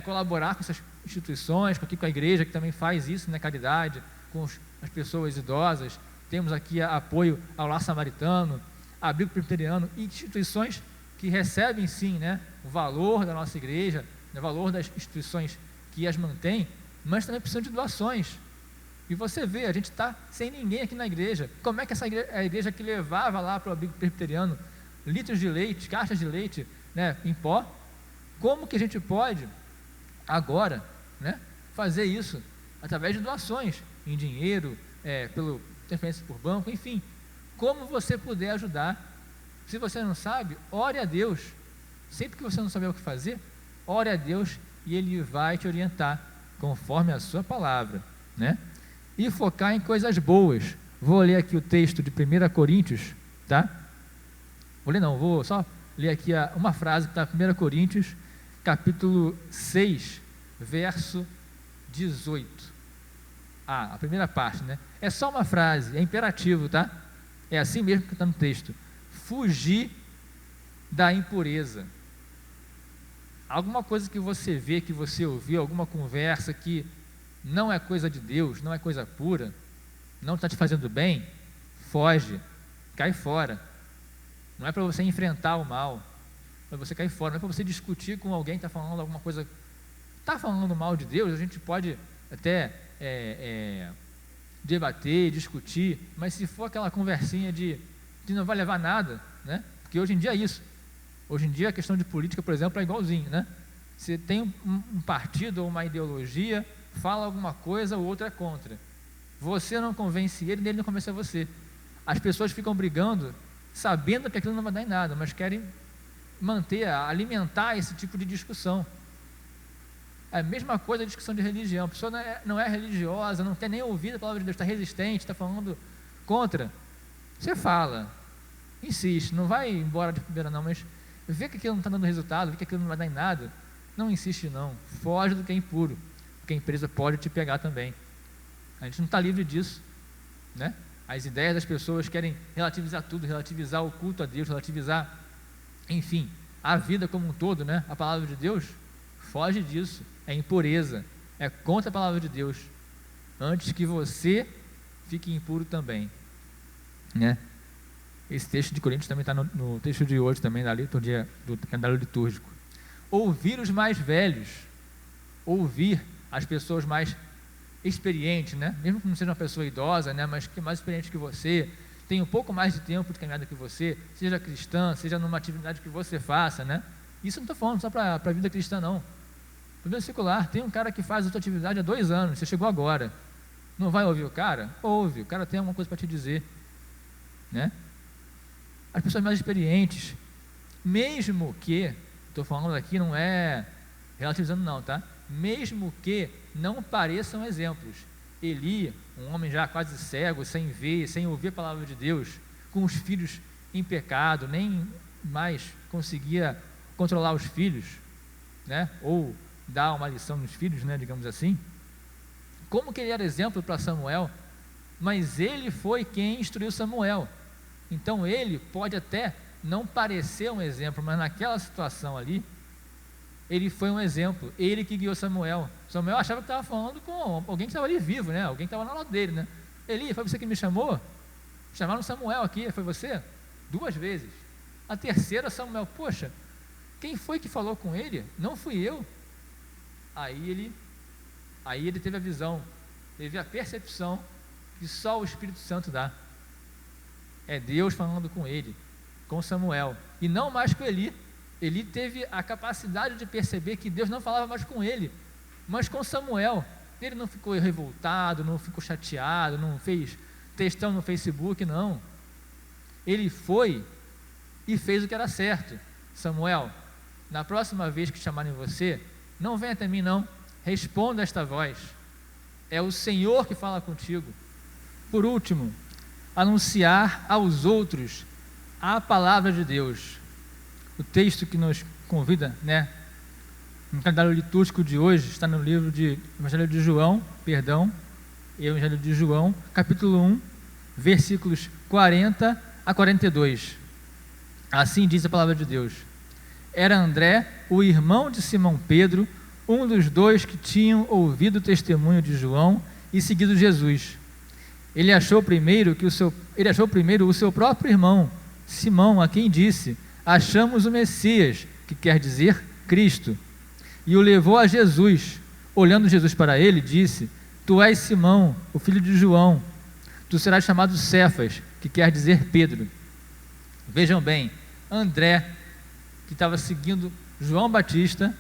colaborar com essas instituições, com a igreja que também faz isso, né? Caridade, com as pessoas idosas. Temos aqui apoio ao Lar Samaritano, Abrigo Presbiteriano, instituições que recebem sim, né, o valor da nossa igreja, o valor das instituições que as mantêm, mas também precisam de doações. E você vê, a gente está sem ninguém aqui na igreja. Como é que a igreja que levava lá para o Abrigo Presbiteriano litros de leite, caixas de leite, né, em pó, como que a gente pode agora, né, fazer isso através de doações, em dinheiro, pelo transferência por banco, enfim, como você puder ajudar. Se você não sabe, ore a Deus. Sempre que você não saber o que fazer, ore a Deus e Ele vai te orientar conforme a sua palavra, né? E focar em coisas boas. Vou ler aqui o texto de 1 Coríntios, tá? Vou só ler aqui uma frase que está em 1 Coríntios, capítulo 6, verso 18. A primeira parte, né? É só uma frase, é imperativo, tá? É assim mesmo que está no texto. Fugir da impureza. Alguma coisa que você vê, que você ouviu, alguma conversa que não é coisa de Deus, não é coisa pura, não está te fazendo bem, foge, cai fora. Não é para você enfrentar o mal, é para você cair fora. Não é para você discutir com alguém que está falando alguma coisa, está falando mal de Deus. A gente pode até debater, discutir, mas se for aquela conversinha de não vai levar nada, né? Porque hoje em dia é isso. Hoje em dia a questão de política, por exemplo, é igualzinho, né? Você tem um partido ou uma ideologia, fala alguma coisa, o outro é contra. Você não convence ele não convence a você. As pessoas ficam brigando, sabendo que aquilo não vai dar em nada, mas querem alimentar esse tipo de discussão. É a mesma coisa a discussão de religião. A pessoa não é religiosa, não quer nem ouvir a palavra de Deus, está resistente, está falando contra. Você fala, insiste, não vai embora de primeira não, mas vê que aquilo não está dando resultado, vê que aquilo não vai dar em nada, não insiste não, foge do que é impuro, porque a empresa pode te pegar também. A gente não está livre disso, né? As ideias das pessoas querem relativizar tudo, relativizar o culto a Deus, relativizar, enfim, a vida como um todo, né? A palavra de Deus, foge disso, é impureza, é contra a palavra de Deus, antes que você fique impuro também, né? Esse texto de Coríntios também está no texto de hoje também, da liturgia, do calendário litúrgico. Ouvir os mais velhos, ouvir as pessoas mais experientes, né? Mesmo que não seja uma pessoa idosa, né? Mas que é mais experiente que você, tem um pouco mais de tempo de caminhada que você, seja cristã, seja numa atividade que você faça, né? Isso eu não estou falando só para a vida cristã, não. Para a vida secular, tem um cara que faz a sua atividade há 2 anos, você chegou agora, não vai ouvir o cara? Ouve, o cara tem alguma coisa para te dizer, né? As pessoas mais experientes, mesmo que, estou falando aqui, não é relativizando não, tá? Mesmo que não pareçam exemplos. Eli, um homem já quase cego, sem ver, sem ouvir a palavra de Deus, com os filhos em pecado, nem mais conseguia controlar os filhos, né? Ou dar uma lição nos filhos, né? Digamos assim. Como que ele era exemplo para Samuel? Mas ele foi quem instruiu Samuel. Então ele pode até não parecer um exemplo, mas naquela situação ali, ele foi um exemplo, ele que guiou Samuel. Samuel achava que estava falando com alguém que estava ali vivo, né? Alguém que estava na lado dele, né? Eli, foi você que me chamou? Chamaram Samuel aqui, foi você? 2 vezes. A terceira, Samuel, poxa, quem foi que falou com ele? Não fui eu. Aí ele teve a visão, teve a percepção que só o Espírito Santo dá. É Deus falando com ele, com Samuel, e não mais com Eli. Eli teve a capacidade de perceber que Deus não falava mais com ele, mas com Samuel. Ele não ficou revoltado, não ficou chateado, não fez textão no Facebook, não. Ele foi e fez o que era certo. Samuel, na próxima vez que chamarem você, não venha até mim não, responda esta voz. É o Senhor que fala contigo. Por último, anunciar aos outros a palavra de Deus. O texto que nos convida, no calendário litúrgico de hoje, está no livro de Evangelho de João, Evangelho de João, capítulo 1, versículos 40 a 42. Assim diz a palavra de Deus. Era André, o irmão de Simão Pedro, um dos dois que tinham ouvido o testemunho de João e seguido Jesus. Ele achou primeiro o seu próprio irmão, Simão, a quem disse: achamos o Messias, que quer dizer Cristo. E o levou a Jesus. Olhando Jesus para ele, disse: tu és Simão, o filho de João. Tu serás chamado Cefas, que quer dizer Pedro. Vejam bem, André, que estava seguindo João Batista,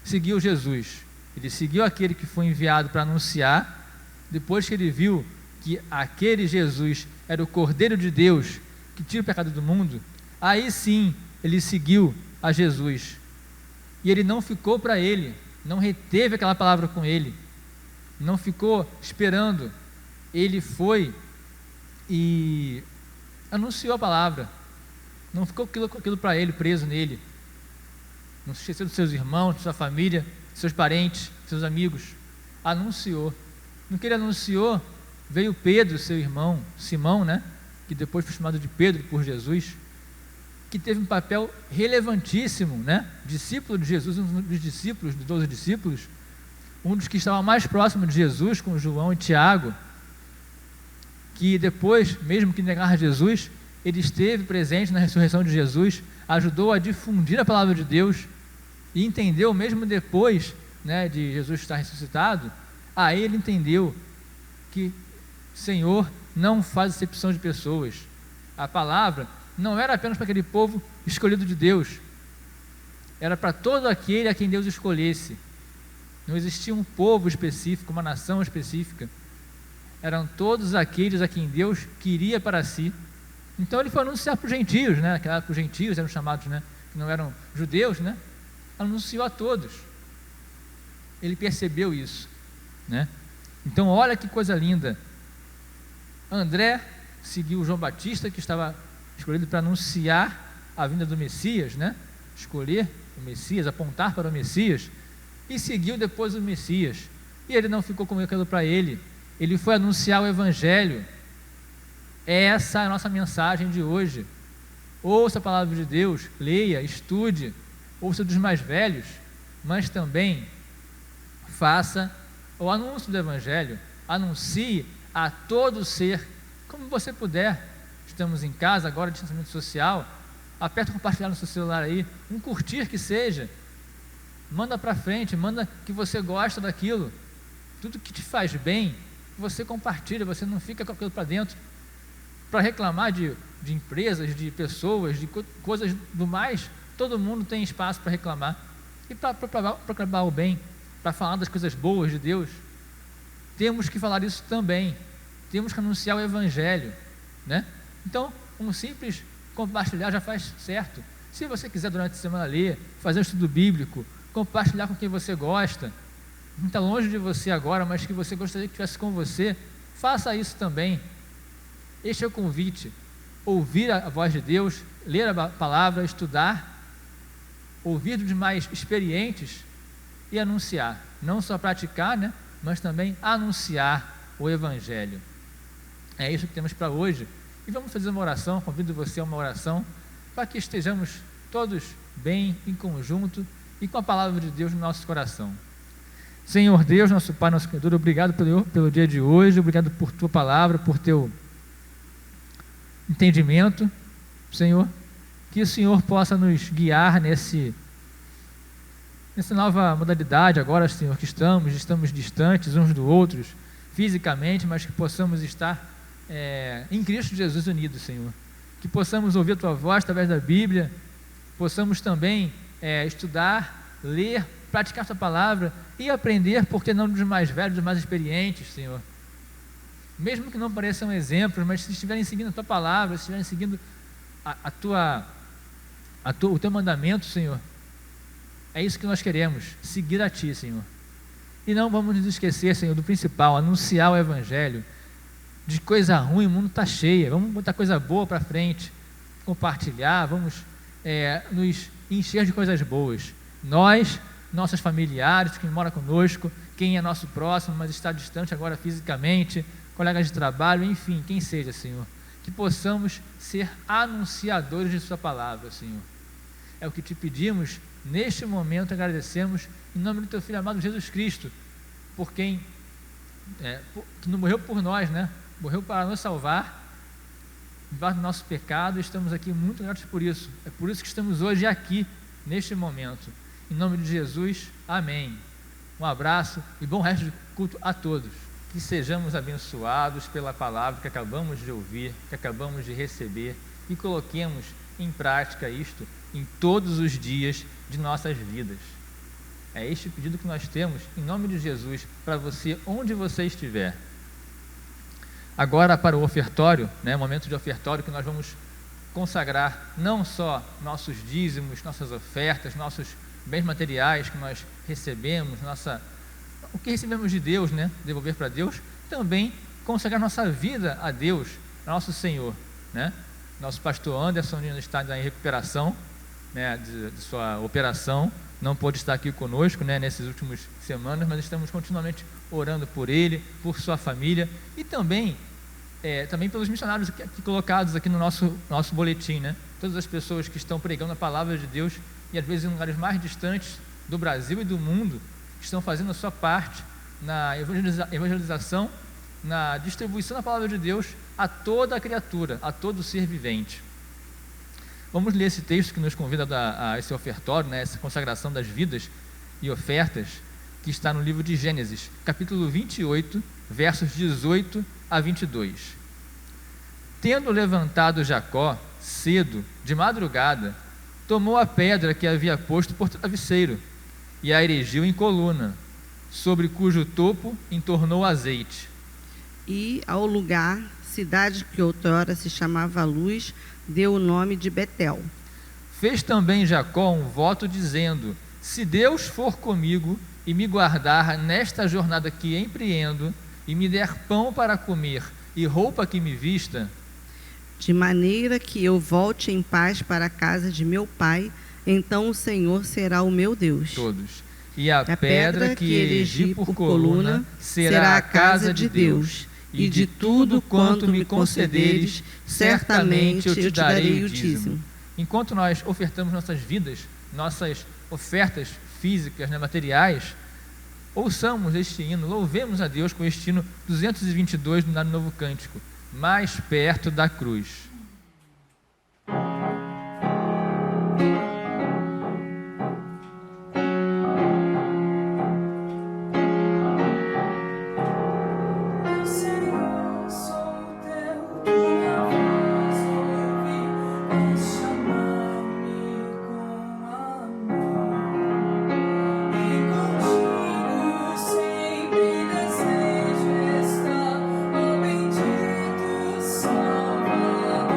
seguiu Jesus. Ele seguiu aquele que foi enviado para anunciar. Depois que ele viu que aquele Jesus era o Cordeiro de Deus, que tira o pecado do mundo, aí sim ele seguiu a Jesus. E ele não ficou para ele, não reteve aquela palavra com ele, não ficou esperando. Ele foi e anunciou a palavra, não ficou aquilo para ele, preso nele. Não se esqueceu dos seus irmãos, de sua família, seus parentes, seus amigos. Anunciou. No que ele anunciou, veio Pedro, seu irmão, Simão, que depois foi chamado de Pedro por Jesus, que teve um papel relevantíssimo, discípulo de Jesus, um dos discípulos, dos 12 discípulos, um dos que estava mais próximo de Jesus, com João e Tiago, que depois, mesmo que negar Jesus, ele esteve presente na ressurreição de Jesus, ajudou a difundir a palavra de Deus, e entendeu, mesmo depois de Jesus estar ressuscitado, aí ele entendeu que o Senhor não faz acepção de pessoas. A palavra não era apenas para aquele povo escolhido de Deus, era para todo aquele a quem Deus escolhesse. Não existia um povo específico, uma nação específica, eram todos aqueles a quem Deus queria para si. Então ele foi anunciar para os gentios, naquela época os gentios eram chamados, que não eram judeus, anunciou a todos. Ele percebeu isso, Então olha que coisa linda. André seguiu João Batista, que estava escolhido para anunciar a vinda do Messias, escolher o Messias, apontar para o Messias, e seguiu depois o Messias. E ele não ficou com aquilo para ele, ele foi anunciar o Evangelho. Essa é a nossa mensagem de hoje. Ouça a palavra de Deus, leia, estude, ouça dos mais velhos, mas também faça o anúncio do Evangelho, anuncie a todo ser, como você puder. Estamos em casa agora, distanciamento social, aperta compartilhar no seu celular aí, um curtir que seja, manda para frente, manda que você gosta daquilo, tudo que te faz bem, você compartilha, você não fica com aquilo para dentro, para reclamar de empresas, de pessoas, de coisas do mais. Todo mundo tem espaço para reclamar, e para proclamar o bem, para falar das coisas boas de Deus, temos que falar isso também, temos que anunciar o Evangelho, Então, um simples compartilhar já faz certo. Se você quiser durante a semana ler, fazer um estudo bíblico, compartilhar com quem você gosta, não está longe de você agora, mas que você gostaria que estivesse com você, faça isso também. Este é o convite: ouvir a voz de Deus, ler a palavra, estudar, ouvir dos mais experientes e anunciar, não só praticar, mas também anunciar o Evangelho. É isso que temos para hoje, e vamos fazer uma oração. Convido você a uma oração, para que estejamos todos bem, em conjunto, e com a palavra de Deus no nosso coração. Senhor Deus, nosso Pai, nosso Criador, obrigado pelo dia de hoje, obrigado por Tua palavra, por Teu entendimento, Senhor, que o Senhor possa nos guiar nessa nova modalidade agora, Senhor, que estamos distantes uns dos outros, fisicamente, mas que possamos estar em Cristo Jesus unidos, Senhor. Que possamos ouvir a Tua voz através da Bíblia, possamos também estudar, ler, praticar a Tua palavra e aprender, porque não dos mais velhos, dos mais experientes, Senhor. Mesmo que não pareçam exemplos, mas se estiverem seguindo a Tua palavra, se estiverem seguindo o Teu mandamento, Senhor, é isso que nós queremos, seguir a Ti, Senhor. E não vamos nos esquecer, Senhor, do principal, anunciar o Evangelho. De coisa ruim, o mundo está cheio, vamos botar coisa boa para frente, compartilhar, vamos nos encher de coisas boas. Nós, nossos familiares, quem mora conosco, quem é nosso próximo, mas está distante agora fisicamente, colegas de trabalho, enfim, quem seja, Senhor. Que possamos ser anunciadores de Sua palavra, Senhor. É o que Te pedimos, neste momento agradecemos, em nome do Teu Filho amado Jesus Cristo, por quem que não morreu por nós, né? Morreu para nos salvar, livrar do nosso pecado, e estamos aqui muito gratos por isso. É por isso que estamos hoje aqui, neste momento. Em nome de Jesus, amém. Um abraço e bom resto de culto a todos. Que sejamos abençoados pela palavra que acabamos de ouvir, que acabamos de receber, e coloquemos em prática isto em todos os dias de nossas vidas. É este o pedido que nós temos, em nome de Jesus, para você, onde você estiver. Agora para o ofertório, momento de ofertório, que nós vamos consagrar não só nossos dízimos, nossas ofertas, nossos bens materiais que nós recebemos, o que recebemos de Deus, devolver para Deus, também consagrar nossa vida a Deus, a nosso Senhor. Nosso pastor Anderson está em recuperação de sua operação, não pôde estar aqui conosco nessas últimas semanas, mas estamos continuamente orando por ele, por sua família, e também pelos missionários aqui colocados aqui no nosso boletim, todas as pessoas que estão pregando a palavra de Deus, e às vezes em lugares mais distantes do Brasil e do mundo, estão fazendo a sua parte na evangelização, na distribuição da palavra de Deus a toda a criatura, a todo ser vivente. Vamos ler esse texto que nos convida a esse ofertório, essa consagração das vidas e ofertas, que está no livro de Gênesis, capítulo 28, versos 18 a 22. Tendo levantado Jacó, cedo, de madrugada, tomou a pedra que havia posto por travesseiro, e a erigiu em coluna, sobre cujo topo entornou azeite. E ao lugar, cidade que outrora se chamava Luz, deu o nome de Betel. Fez também Jacó um voto dizendo: se Deus for comigo e me guardar nesta jornada que empreendo, e me der pão para comer e roupa que me vista, de maneira que eu volte em paz para a casa de meu pai, então o Senhor será o meu Deus. Todos. E a pedra que erigi por coluna será a casa de Deus, e de tudo quanto me concederes, certamente eu te darei o dízimo. Enquanto nós ofertamos nossas vidas, nossas ofertas físicas, materiais, ouçamos este hino, louvemos a Deus com este hino 222 do Novo Cântico, mais perto da cruz. Desejo estar, oh bendito Salvador.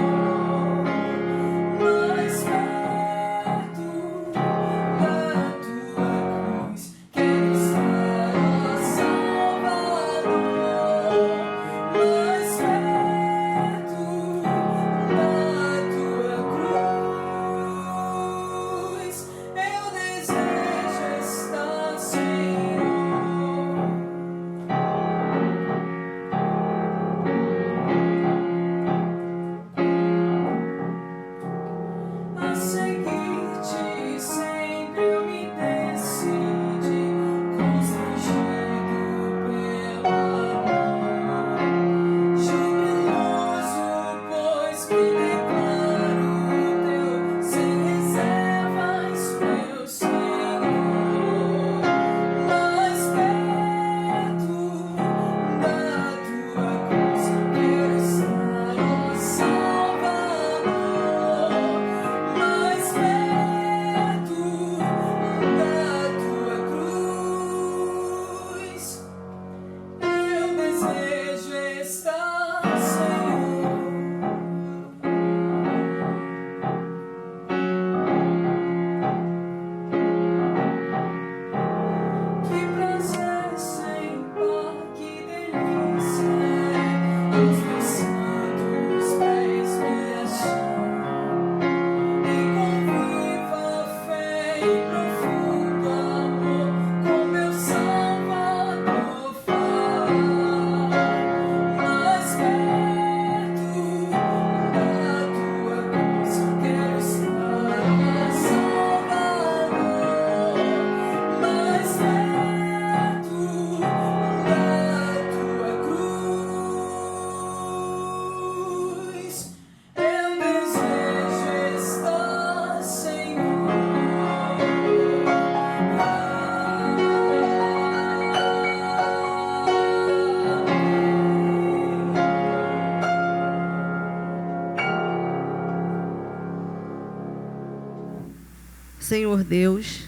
Senhor Deus,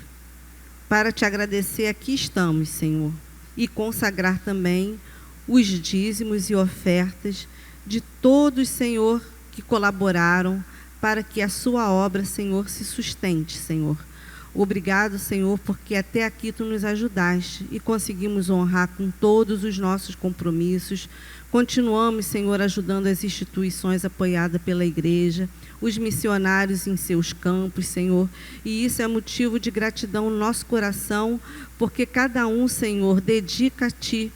para te agradecer, aqui estamos, Senhor, e consagrar também os dízimos e ofertas de todos, Senhor, que colaboraram para que a sua obra, Senhor, se sustente, Senhor. Obrigado, Senhor, porque até aqui Tu nos ajudaste e conseguimos honrar com todos os nossos compromissos. Continuamos, Senhor, ajudando as instituições apoiadas pela igreja, os missionários em seus campos, Senhor. E isso é motivo de gratidão no nosso coração, porque cada um, Senhor, dedica a Ti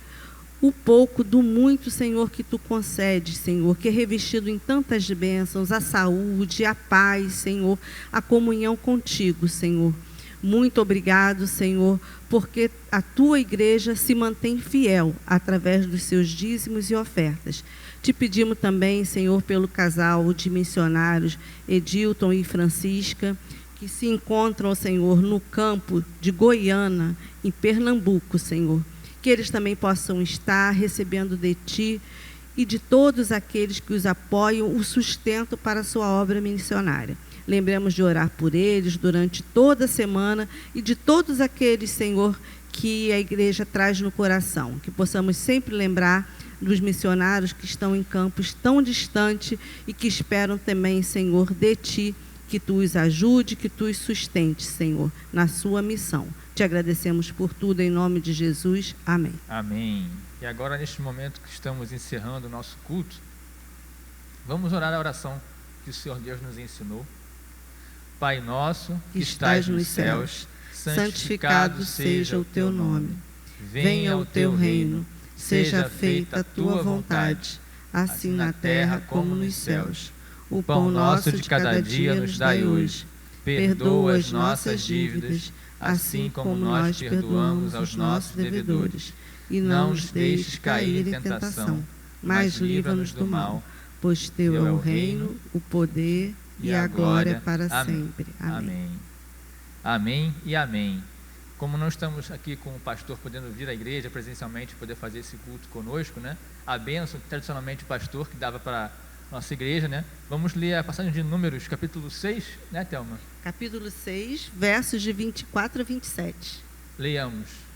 o pouco do muito, Senhor, que Tu concedes, Senhor, que é revestido em tantas bênçãos, a saúde, a paz, Senhor, a comunhão contigo, Senhor. Muito obrigado, Senhor, porque a Tua igreja se mantém fiel através dos seus dízimos e ofertas. Te pedimos também, Senhor, pelo casal de missionários Edilton e Francisca, que se encontram, Senhor, no campo de Goiânia, em Pernambuco, Senhor. Que eles também possam estar recebendo de Ti e de todos aqueles que os apoiam o sustento para a sua obra missionária. Lembremos de orar por eles durante toda a semana e de todos aqueles, Senhor, que a igreja traz no coração. Que possamos sempre lembrar dos missionários que estão em campos tão distantes e que esperam também, Senhor, de Ti, que Tu os ajude, que Tu os sustente, Senhor, na sua missão. Te agradecemos por tudo, em nome de Jesus. Amém. Amém. E agora, neste momento que estamos encerrando o nosso culto, vamos orar a oração que o Senhor Deus nos ensinou. Pai nosso, que estais nos céus, santificado seja o Teu nome. Venha o Teu reino, seja feita a Tua vontade, assim na terra como nos céus. O pão nosso de cada dia nos dai hoje. Perdoa as nossas dívidas, assim como nós perdoamos aos nossos devedores. E não nos deixes cair em tentação, mas livra-nos do mal, pois Teu é o reino, o poder e a glória para sempre. Amém. Amém e amém. Como não estamos aqui com o pastor podendo vir à igreja presencialmente, poder fazer esse culto conosco, né? A bênção, tradicionalmente, o pastor que dava para a nossa igreja, né? Vamos ler a passagem de Números, capítulo 6, né, Thelma? Capítulo 6, versos de 24 a 27. Leiamos.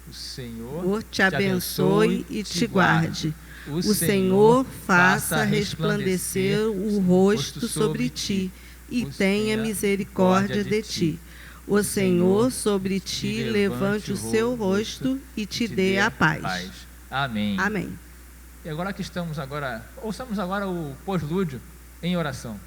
O Senhor te abençoe e te guarde. O Senhor faça resplandecer o rosto sobre ti e tenha misericórdia de ti. O Senhor sobre ti levante o seu rosto e te dê a paz. Amém. Amém. E agora que estamos ouçamos agora o pós-lúdio em oração.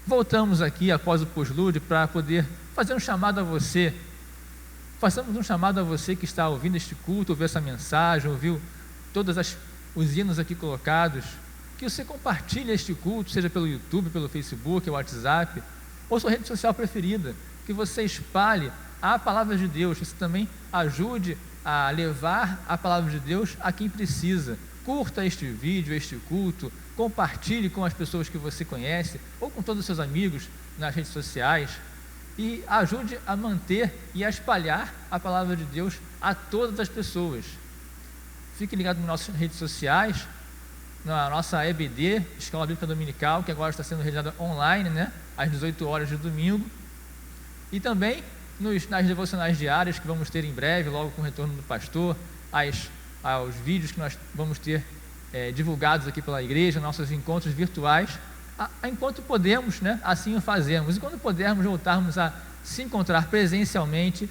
Voltamos aqui após o pós-lúdio para poder fazer um chamado a você. Façamos um chamado a você que está ouvindo este culto, ouviu essa mensagem, ouviu todos os hinos aqui colocados, que você compartilhe este culto, seja pelo YouTube, pelo Facebook, WhatsApp, ou sua rede social preferida, que você espalhe a palavra de Deus, que você também ajude a levar a palavra de Deus a quem precisa. Curta este vídeo, este culto, compartilhe com as pessoas que você conhece ou com todos os seus amigos nas redes sociais e ajude a manter e a espalhar a palavra de Deus a todas as pessoas. Fique ligado nas nossas redes sociais, na nossa EBD, Escola Bíblica Dominical, que agora está sendo realizada online, né, às 18 horas de domingo, e também nas devocionais diárias que vamos ter em breve, logo com o retorno do pastor, aos vídeos que nós vamos ter divulgados aqui pela igreja, nossos encontros virtuais, enquanto podemos, né, assim o fazemos. E quando pudermos voltarmos a se encontrar presencialmente,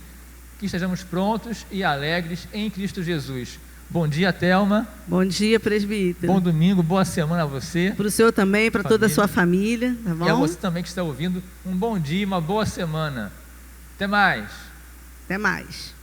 que estejamos prontos e alegres em Cristo Jesus. Bom dia, Thelma. Bom dia, presbítero. Bom domingo, boa semana a você. Para o senhor também, para toda a sua família, tá bom? E a você também que está ouvindo, um bom dia, uma boa semana. Até mais. Até mais.